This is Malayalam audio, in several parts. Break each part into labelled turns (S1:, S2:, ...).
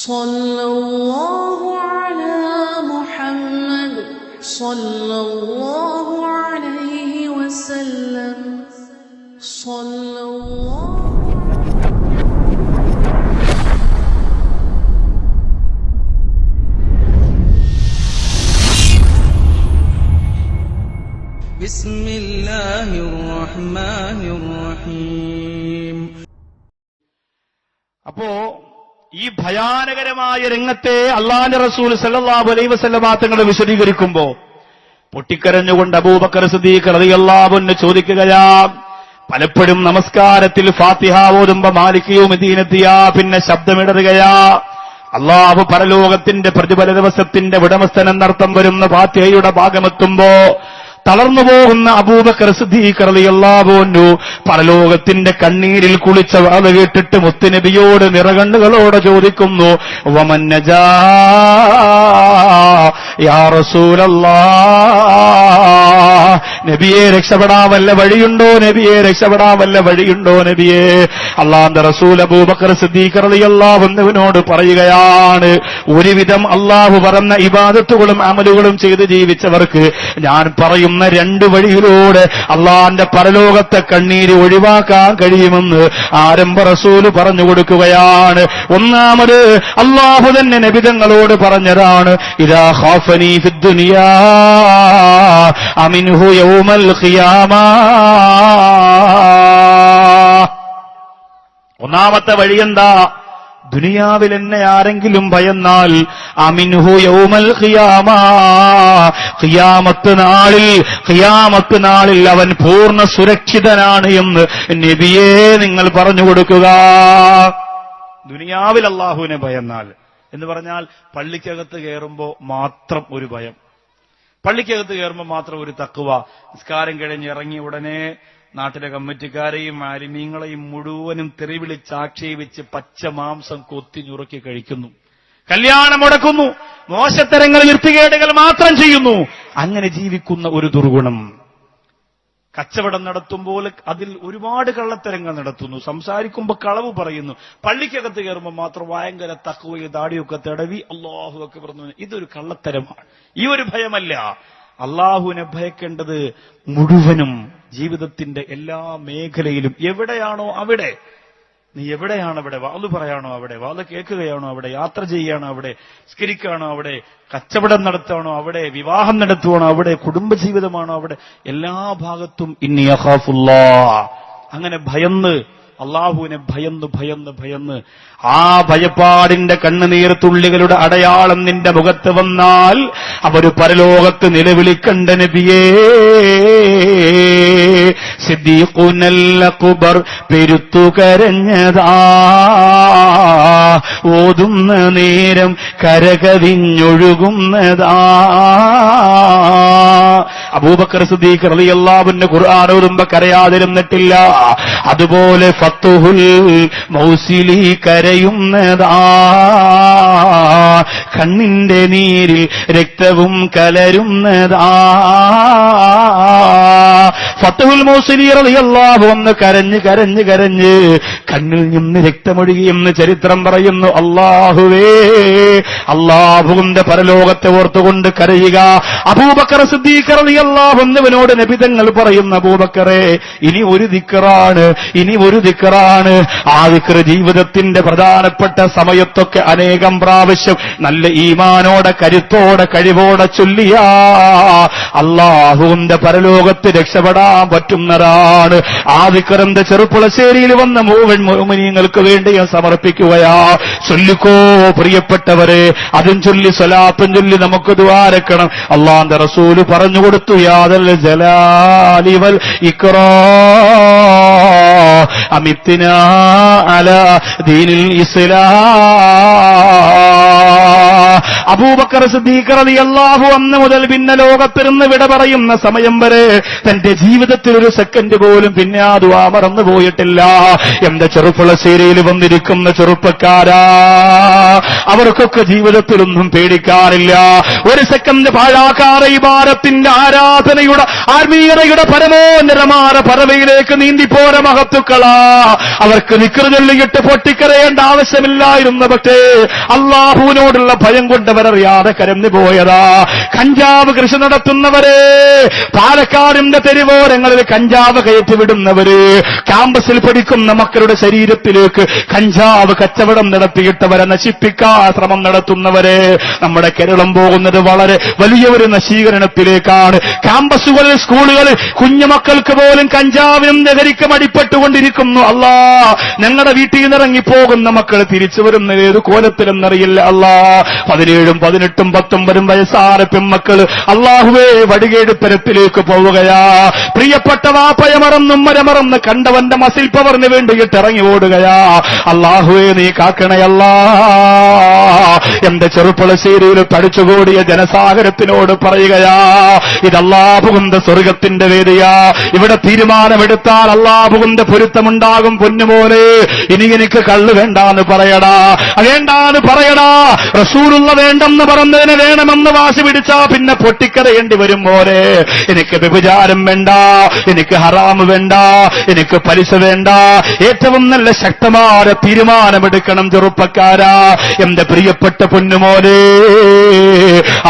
S1: സല്ലല്ലാഹു അലാ മുഹമ്മദ് സല്ലല്ലാഹു അലൈഹി വസല്ലം സല്ലല്ലാഹു. ബിസ്മില്ലാഹിർ റഹ്മാനിർ റഹീം.
S2: അപ്പോ ഈ ഭയാനകരമായ രംഗത്തെ അല്ലാഹുവിന്റെ റസൂൽ സല്ലല്ലാഹു അലൈഹി വസല്ലം തങ്ങൾ വിശദീകരിക്കുമ്പോ പൊട്ടിക്കരഞ്ഞുകൊണ്ട് അബൂബക്കർ സിദ്ദീഖ് റളിയല്ലാഹു അൻഹു ചോദിക്കുകയാ, പലപ്പോഴും നമസ്കാരത്തിൽ ഫാത്തിഹ ഓതുമ്പോ മാലിക് യൗമിദ്ദീനെത്തിയാ പിന്നെ ശബ്ദമിടറുകയാ, അല്ലാഹു പരലോകത്തിന്റെ പ്രതിഫല ദിവസത്തിന്റെ ഉടമസ്ഥൻ എന്നർത്ഥം വരുന്ന ഫാത്തിഹയുടെ ഭാഗമെത്തുമ്പോ തളർന്നു പോകുന്ന അബൂബക്കർ സിദ്ദീഖ് റളിയല്ലാഹു അൻഹു പരലോകത്തിന്റെ കണ്ണീരിൽ കുളിച്ച വാത് കേട്ടിട്ട് മുത്തുനബിയോട് നിറകണ്ണുകളോടെ ചോദിക്കുന്നു, വമൻ നജാ യാ റസൂലല്ലാഹ്, നബിയെ രക്ഷപ്പെടാൻ വല്ല വഴിയുണ്ടോ, നബിയെ രക്ഷപ്പെടാൻ വല്ല വഴിയുണ്ടോ നബിയെ. അല്ലാഹുവിന്റെ റസൂൽ അബൂബക്കർ സിദ്ദീഖ് റളിയല്ലാഹു അൻഹുവിനോട് പറയുകയാണ്, ഒരുവിധം അല്ലാഹു പറഞ്ഞ ഇബാദത്തുകളും അമലുകളും ചെയ്ത് ജീവിച്ചവർക്ക് ഞാൻ പറയുന്ന രണ്ട് വഴിയിലൂടെ അള്ളാന്റെ പരലോകത്തെ കണ്ണീര് ഒഴിവാക്കാൻ കഴിയുമെന്ന് ആരംഭ റസൂല് പറഞ്ഞു കൊടുക്കുകയാണ്. ഒന്നാമത് അള്ളാഹു തന്നെ നബിതങ്ങളോട് പറഞ്ഞതാണ്, ഇദാ ഖാഫനി ഫിദ്ദുനിയാ അമിൻഹു യൗമൽ ഖിയാമ. ഒന്നാമത്തെ വഴിയെന്താ? ദുനിയാവിൽ എന്നെ ആരെങ്കിലും ഭയന്നാൽ അമിൻഹു യൗമൽ ഖിയാമ, ഖിയാമത്ത് നാളിൽ അവൻ പൂർണ്ണ സുരക്ഷിതനാണ് എന്ന് നബിയേ നിങ്ങൾ പറഞ്ഞു കൊടുക്കുക. ദുനിയാവിൽ അല്ലാഹുവിനെ ഭയന്നാൽ എന്ന് പറഞ്ഞാൽ പള്ളിക്കകത്ത് കയറുമ്പോ മാത്രം ഒരു ഭയം, പള്ളിക്കകത്ത് കയറുമ്പോൾ മാത്രം ഒരു തഖ്വ, നിസ്കാരം കഴിഞ്ഞ് ഇറങ്ങിയ ഉടനെ നാട്ടിലെ കമ്മിറ്റിക്കാരെയും ആലിമീങ്ങളെയും മുഴുവനും തെറിവിളിച്ച് ആക്ഷേപിച്ച് പച്ച മാംസം കൊത്തി ഞുറുക്കി കഴിക്കുന്നു, കല്യാണം മുടക്കുന്നു, മോശത്തരങ്ങൾ വൃത്തികേടുകൾ മാത്രം ചെയ്യുന്നു. അങ്ങനെ ജീവിക്കുന്ന ഒരു ദുർഗുണം. കച്ചവടം നടത്തുമ്പോൾ അതിൽ ഒരുപാട് കള്ളത്തരങ്ങൾ നടത്തുന്നു, സംസാരിക്കുമ്പോൾ കളവ് പറയുന്നു, പള്ളിക്കകത്ത് കയറുമ്പോൾ മാത്രം ഭയങ്കര തഖ്വയും ദാടിയൊക്കെ തടവി അല്ലാഹു അക്ബർ പറഞ്ഞു. ഇതൊരു കള്ളത്തരമാണ്, ഈ ഒരു ഭയമല്ല. അള്ളാഹുവിനെ ഭയക്കേണ്ടത് മുഴുവനും ജീവിതത്തിന്റെ എല്ലാ മേഖലയിലും. എവിടെയാണോ അവിടെ, നീ എവിടെയാണോ അവിടെ, വാത് പറയാണോ അവിടെ, വാത് കേൾക്കുകയാണോ അവിടെ, യാത്ര ചെയ്യാണോ അവിടെ, നിസ്കരിക്കുകയാണോ അവിടെ, കച്ചവടം നടത്തുകയാണോ അവിടെ, വിവാഹം നടത്തുകയാണോ അവിടെ, കുടുംബജീവിതമാണോ അവിടെ, എല്ലാ ഭാഗത്തും ഇന്നി അഖാഫുല്ലാഹ്, അങ്ങനെ ഭയന്ന് അള്ളാഹുവിനെ ഭയന്ന് ആ ഭയപ്പാടിന്റെ കണ്ണുനീർ തുള്ളികളുടെ അടയാളം നിന്റെ മുഖത്ത് വന്നാൽ അവര് പരലോകത്ത് നിലവിളിക്കണ്ട നബിയേ. സിദ്ദീഖുനൽ അക്ബർ പെരുത്തു കരഞ്ഞതാ, ഓതുന്ന നേരം കരകവിഞ്ഞൊഴുകുന്നതാ. അബൂബക്കർ സിദ്ദീഖ് റളിയല്ലാഹു അൻഹു ഖുർആൻ ഓതുമ്പോ കരയാതിരുന്നിട്ടില്ല. അതുപോലെ ഫത്തുഹുൽ മൗസിലി കരയുന്നതാ, കണ്ണിന്റെ നീരിൽ രക്തവും കലരുന്നതാ. ഫത്തുഹുൽ മൗസിലി റളിയല്ലാഹു അൻഹു കരഞ്ഞ് കണ്ണിൽ നിന്ന് രക്തമൊഴുകിയെന്ന് ചരിത്രം പറയുന്നു. അല്ലാഹുവേ, അല്ലാഹുവിന്റെ പരലോകത്തെ ഓർത്തുകൊണ്ട് കരയുക. അബൂബക്കർ സിദ്ദീഖ് റളിയല്ലാഹു അൻഹുവിനോട് നബി തങ്ങൾ പറയുന്ന, അബൂബക്കറേ, ഇനി ഒരു ദിക്റാണ്. ആ ദിക്ർ ജീവിതത്തിന്റെ പ്രധാനപ്പെട്ട സമയത്തൊക്കെ അനേകം പ്രാവശ്യം നല്ല ഈമാനോടെ കരുത്തോടെ കഴിവോടെ ചൊല്ലിയ അല്ലാഹുവിന്റെ പരലോകത്ത് രക്ഷപ്പെടാൻ പറ്റുന്നതാണ്. ആ ദിക്റിന്റെ ചെറുപ്പുളശ്ശേരിയിൽ വന്ന മുഴുവൻ മുഅ്മിനീങ്ങൾക്ക് വേണ്ടി ഞാൻ സമർപ്പിക്കുകയാ. ചൊല്ലിക്കോ പ്രിയപ്പെട്ടവരെ, അതും ചൊല്ലി സ്വലാത്തും ചൊല്ലി നമുക്ക് ദുആരക്കണം. അല്ലാഹുവിന്റെ റസൂല് പറഞ്ഞു കൊടുത്തു, യാദൽ ജലാലി വൽ ഇക്റാം അമിത്നാ അലാ ദീനിൽ ഇസ്ലാം. അബൂബക്കർ സിദ്ദീഖ് റളിയല്ലാഹു അൻഹു മുതൽ പിന്നെ ലോകത്തിരുന്ന് വിട പറയുന്ന സമയം വരെ തന്റെ ജീവിതത്തിൽ ഒരു സെക്കൻഡ് പോലും പിന്നെ ആ ദുആ മറന്നു പോയിട്ടില്ല. എന്റെ ചെറുപ്പുളശ്ശേരിയിൽ വന്നിരിക്കുന്ന ചെറുപ്പക്കാരാ, അവർക്കൊക്കെ ജീവിതത്തിലൊന്നും പേടിക്കാറില്ല. ഒരു സെക്കൻഡ് പാഴാക്കാതെ ഇബാദത്തിന്റെ ആരാധനയുടെ ആത്മീയതയുടെ പരമോന്നതമായ പദവിയിലേക്ക് നീന്തിപ്പോര മഹത്തുക്കളാ. അവർക്ക് ദിക്ർ ചൊല്ലിയിട്ട് പൊട്ടിക്കരയേണ്ട ആവശ്യമില്ലായിരുന്നു. പക്ഷേ അള്ളാഹുവിനോടുള്ള ഭയം കൊണ്ടവരറിയാതെ കരഞ്ഞു പോയതാ. കഞ്ചാവ് കൃഷി നടത്തുന്നവരെ, പാലക്കാടിന്റെ തെരുവോരങ്ങളിൽ കഞ്ചാവ് കയറ്റിവിടുന്നവര്, ക്യാമ്പസിൽ പഠിക്കുന്ന മക്കളുടെ ശരീരത്തിലേക്ക് കഞ്ചാവ് കച്ചവടം നടത്തിയിട്ടവരെ നശിപ്പിക്കാൻ ശ്രമം നടത്തുന്നവരെ, നമ്മുടെ കേരളം പോകുന്നത് വളരെ വലിയ ഒരു നശീകരണത്തിലേക്കാണ്. ക്യാമ്പസുകളിൽ, സ്കൂളുകളിൽ കുഞ്ഞുമക്കൾക്ക് പോലും കഞ്ചാവിനും ലഹരിക്കും അടിപ്പെട്ടുകൊണ്ടിരിക്കുന്നു. അല്ലാ, ഞങ്ങളുടെ വീട്ടിൽ നിന്ന് ഇറങ്ങിപ്പോകുന്ന മക്കൾ തിരിച്ചു വരുന്നത് ഏത് കോലത്തിലെന്നറിയില്ല. അല്ലാ, 17, 18, 19 വയസ്സായ പെൺമക്കൾ അള്ളാഹുവേ വടികേടുത്തരത്തിലേക്ക് പോവുകയാ. പ്രിയപ്പെട്ട വാപ്പയെ മറന്നും മരമറന്ന് കണ്ടവന്റെ മസിൽ പവറിന് വേണ്ടിയിട്ട് ഇറങ്ങി ഓടുകയാ. അള്ളാഹുവേ നീ കാക്കണയല്ലാ. എന്റെ ചെറുപ്പളശ്ശേരിയിൽ തടിച്ചുകൂടിയ ജനസാഗരത്തിനോട് പറയുകയാ, ഇതല്ലാഹുവിന്റെ സ്വർഗത്തിന്റെ വേദിയാ. ഇവിടെ തീരുമാനമെടുത്താൽ അല്ലാഹുവിന്റെ പൊരുത്തമുണ്ടാകും. പൊന്നുമോനെ, ഇനി എനിക്ക് കള്ള് വേണ്ടാന്ന് പറയടാ, വേണ്ടാന്ന് പറയടാ. റസൂലുള്ള വേണ്ടെന്ന് പറഞ്ഞതിന് വേണമെന്ന് വാശി പിടിച്ചാ പിന്നെ പൊട്ടിക്കരയേണ്ടി വരും. മോനെ, എനിക്ക് വ്യഭിചാരം വേണ്ട, എനിക്ക് ഹറാം വേണ്ട, എനിക്ക് പലിശ വേണ്ട. ഏറ്റവും നല്ല ശക്തമായ തീരുമാനമെടുക്കണം ചെറുപ്പക്കാരാ. എന്റെ പ്രിയപ്പെട്ട പൊന്നുമോനെ,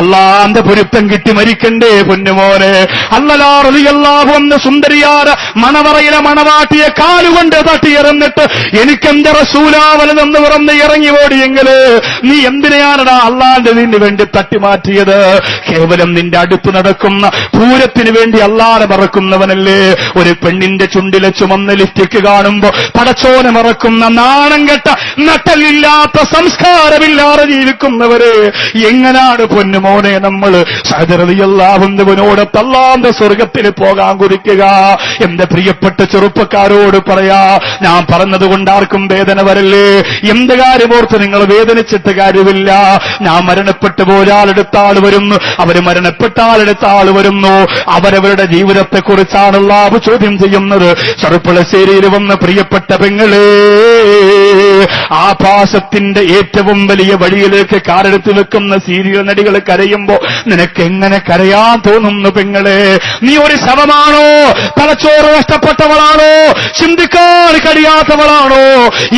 S2: അള്ളാന്റെ പൊരുത്തം കിട്ടി മരിക്കണ്ടേ പൊന്നുമോനെ. അല്ലാഹു എന്ന സുന്ദരിയാര മണവറയിലെ മണവാട്ടിയെ കാലുകൊണ്ട് തട്ടിയിറന്നിട്ട് എനിക്കെന്റെ റസൂലാവലെന്ന് പറഞ്ഞ് ഇറങ്ങി ഓടിയെങ്കില് നീ എന്തിനെയാണടാ അള്ളാന്റെ ഇതിന് വേണ്ടി തട്ടിമാറ്റിയത്? കേവലം നിന്റെ അടുത്ത് നടക്കുന്ന പൂരത്തിന് വേണ്ടി അള്ളാനെ മറക്കുന്നവനല്ലേ? ഒരു പെണ്ണിന്റെ ചുണ്ടിലെ ചുമന്ന ലിപ്സ്റ്റിക് കാണുമ്പോ പടച്ചോനെ മറക്കുന്ന നാണം കെട്ട നട്ടലില്ലാത്ത സംസ്കാരമില്ലാതെ ജീവിക്കുന്നവര് എങ്ങനാണ് പൊന്നുമോനെ നമ്മൾ സഹദറിയല്ലാവുന്നവനോട് തല്ലാന്റെ സ്വർഗത്തിൽ പോകാൻ കുറിക്കുക? എന്റെ പ്രിയപ്പെട്ട ചെറുപ്പക്കാരോട് പറയാ, ഞാൻ പറഞ്ഞതുകൊണ്ട് ആർക്കും വേദന വരല്ലേ? എന്ത് കാര്യമോർത്ത് നിങ്ങൾ വേദനിച്ചിട്ട് കാര്യമില്ല. ഞാൻ മരണപ്പെട്ടു പോയാലെടുത്ത ആൾ വരുന്നു, അവര് മരണപ്പെട്ടാലെടുത്ത ആൾ വരുന്നു. അവരവരുടെ ജീവിതത്തെക്കുറിച്ചാണ് അല്ലാഹു ചോദ്യം ചെയ്യുന്നത്. ചെറുപ്പളശ്ശേരിയിൽ വന്ന് പ്രിയപ്പെട്ട പെങ്ങളെ, ആഭാസത്തിന്റെ ഏറ്റവും വലിയ വഴിയിലേക്ക് കാലെടുത്ത് വെക്കുന്ന സീരിയൽ നടികൾ കരയുമ്പോ നിനക്ക് എങ്ങനെ കരയാൻ തോന്നുന്നു പെങ്ങളെ? നീ ഒരു ശവമാണോ? തലച്ചോറ് നഷ്ടപ്പെട്ടവളാണോ? ചിന്തിക്കാൻ കഴിയാത്തവളാണോ?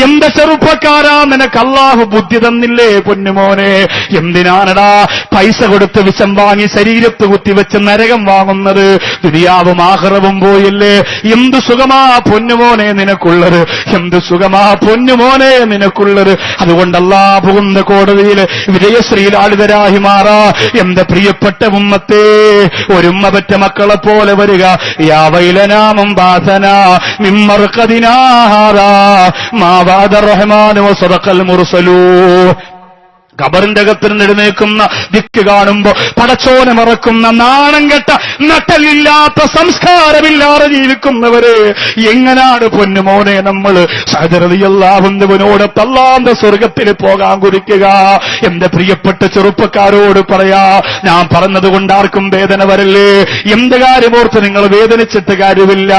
S2: എന്റെ ചെറുപ്പക്കാരാ, നിനക്ക് അല്ലാഹു ബുദ്ധി തന്നില്ലേ പൊന്നുമോനെ? എന്തിനാണടാ പൈസ കൊടുത്ത് വിഷം വാങ്ങി ശരീരത്ത് കുത്തിവെച്ച് നരകം വാങ്ങുന്നത്? ദുനിയാവും ആഖിറവും പോയില്ലേ? എന്ത് സുഖമാ പൊന്നുമോനെ നിനക്കുള്ളത്, എന്ത് സുഖമാ പൊന്നുമോനെ നിനക്കുള്ളത്. അതുകൊണ്ട് അല്ലാഹുവിന്റെ കോടതിയിൽ വിജയശ്രീലാളിതരായി മാറാ. എന്റെ പ്രിയപ്പെട്ട ഉമ്മത്തേ, ഒരുമ്മ പറ്റ മക്കളെ പോലെ വരിക. യാ വൈലനാമം ബാസന മിമ്മർഖദിനാഹാറാ മാ വഅദ റഹ്മാനു വസദഖൽ മുർസലൂ. ഖബറിന്റെ അകത്തിൽ എഴുന്നേൽക്കുന്ന ദിക്ക് കാണുമ്പോ പടച്ചോനെ മറക്കുന്ന നാണം കെട്ട നട്ടലില്ലാത്ത സംസ്കാരമില്ലാതെ ജീവിക്കുന്നവര് എങ്ങനാണ് പൊന്നുമോനെ നമ്മൾ സഹദറിയല്ലാവുന്നവനോട് തല്ലാന്റെ സ്വർഗത്തിൽ പോകാൻ കുറിക്കുക? എന്റെ പ്രിയപ്പെട്ട ചെറുപ്പക്കാരോട് പറയാ, ഞാൻ പറഞ്ഞതുകൊണ്ട് ആർക്കും വേദന വരല്ലേ? എന്ത് കാര്യമോർത്ത് നിങ്ങൾ വേദനിച്ചിട്ട് കാര്യമില്ല.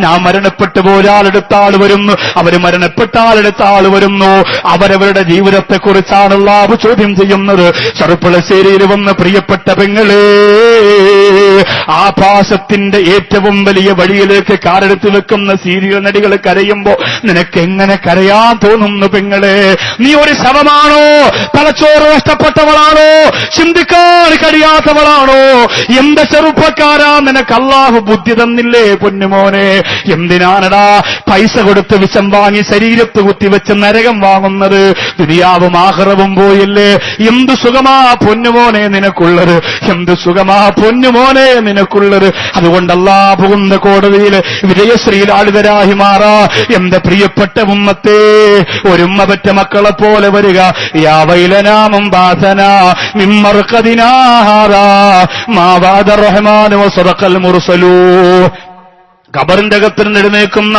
S2: ഞാൻ മരണപ്പെട്ടു പോയാലെടുത്ത ആൾ വരുന്നു, അവര് മരണപ്പെട്ടാലെടുത്ത ആൾ വരുന്നു. അവരവരുടെ ജീവിതത്തെക്കുറിച്ചാണുള്ള ചോദ്യം ചെയ്യുന്നത്. ചെറുപ്പളശ്ശേരിയിൽ വന്ന് പ്രിയപ്പെട്ട പെങ്ങളെ, ആഭാസത്തിന്റെ ഏറ്റവും വലിയ വഴിയിലേക്ക് കാലെടുത്ത് വെക്കുന്ന സീരിയൽ നടികൾ കരയുമ്പോ നിനക്ക് എങ്ങനെ കരയാൻ തോന്നുന്നു പെങ്ങളെ? നീ ഒരു ശവമാണോ? തലച്ചോറ് നഷ്ടപ്പെട്ടവളാണോ? ചിന്തിക്കാൻ കഴിയാത്തവളാണോ? എന്റെ ചെറുപ്പക്കാരാ, നിനക്ക് അല്ലാഹു ബുദ്ധി തന്നില്ലേ പൊന്നുമോനെ? എന്തിനാണടാ പൈസ കൊടുത്ത് വിഷം വാങ്ങി ശരീരത്ത് കുത്തിവെച്ച് നരകം വാങ്ങുന്നത്? ദുനിയാവും ആഖിറവും പോയില്ലേ? എന്ത് സുഖമാ പൊന്നുമോനെ നിനക്കുള്ളത്, എന്ത് സുഖമാ പൊന്നുമോനെ നിനക്കുള്ളത്. അതുകൊണ്ട് അല്ലാഹുവിന്റെ കോടതിയിൽ വിജയശ്രീലാളിതരായി മാറാ. എന്റെ പ്രിയപ്പെട്ട ഉമ്മത്തേ, ഒരുമ്മ പറ്റ മക്കളെ പോലെ വരിക. യാ വൈലനാമം ബാസന മിമ്മർഖദിനാഹാറാ മാ വഅദ റഹ്മാനു വസദഖൽ മുർസലൂ. ഖബറിന്റെ അകത്തിൽ എഴുന്നേൽക്കുന്ന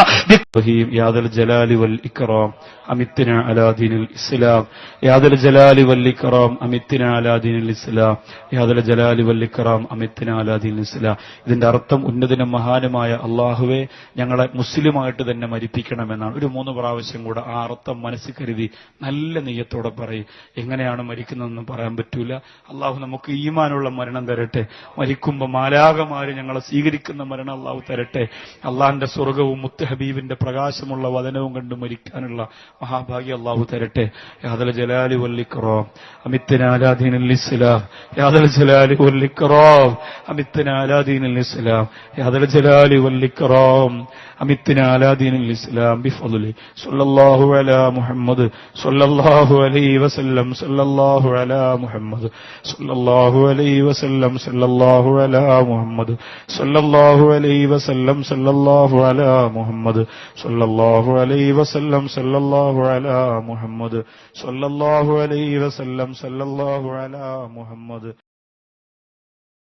S2: യാദൽ ജലാലി വൽ ഇക്റാം أمتنا على دين الإسلام يا ذا الجلال والإكرام أمتنا على دين الإسلام يا ذا الجلال والإكرام أمتنا على دين الإسلام ഇതിന്റെ അർത്ഥം ഉന്നതനും മഹാനുമായ അല്ലാഹുവേ ഞങ്ങളെ മുസ്ലിമായിട്ട് തന്നെ മരിപ്പിക്കണമെന്നാണ്. ഒരു 3 പ്രാവശ്യം കൂടെ ആ അർത്ഥം മനസ്സിൽ കരുതി നല്ല നെയ്യത്തോടെ പറയും. എങ്ങനെയാണ് മരിക്കുന്നതെന്ന് പറയാൻ പറ്റൂല. അള്ളാഹു നമുക്ക് ഈമാനുള്ള മരണം തരട്ടെ. മരിക്കുമ്പോൾ മാലാകമാര് ഞങ്ങളെ സ്വീകരിക്കുന്ന മരണം അള്ളാഹു തരട്ടെ. അള്ളാഹിന്റെ സ്വർഗവും മുത്ത് ഹബീബിന്റെ പ്രകാശമുള്ള വദനവും കണ്ട് മരിക്കാനുള്ള മഹാഭാഗ്യം അള്ളാഹു തരട്ടെ. യാദൽ ജലാലി വല്ലിക്റാം അമിത്തനാ അലാ ദീനിൽ ഇസ്ലാം യാദൽ ജലാലി വല്ലിക്റാം അമിത്തനാ അലാ ദീനിൽ ഇസ്ലാം യാദൽ ജലാലി വല്ലിക്റാം അമിത്തനാ അലാ ദീനിൽ ഇസ്ലാം ബിഫദ്ലി സല്ലല്ലാഹു അലാ മുഹമ്മദ് സല്ലല്ലാഹു അലൈഹി വസല്ലം സല്ലല്ലാഹു അലാ മുഹമ്മദ് സല്ലല്ലാഹു അലൈഹി വസല്ലം സല്ലല്ലാഹു അലാ മുഹമ്മദ് സല്ലല്ലാഹു അലൈഹി വസല്ലം സല്ലല്ലാഹു അലാ മുഹമ്മദ് സല്ലല്ലാഹു അലൈഹി വസല്ലം സല്ലല്ലാഹു അലാ മുഹമ്മദ് സല്ലല്ലാഹു അലൈഹി വസല്ലം സല്ലല്ലാഹു അലാ മുഹമ്മദ്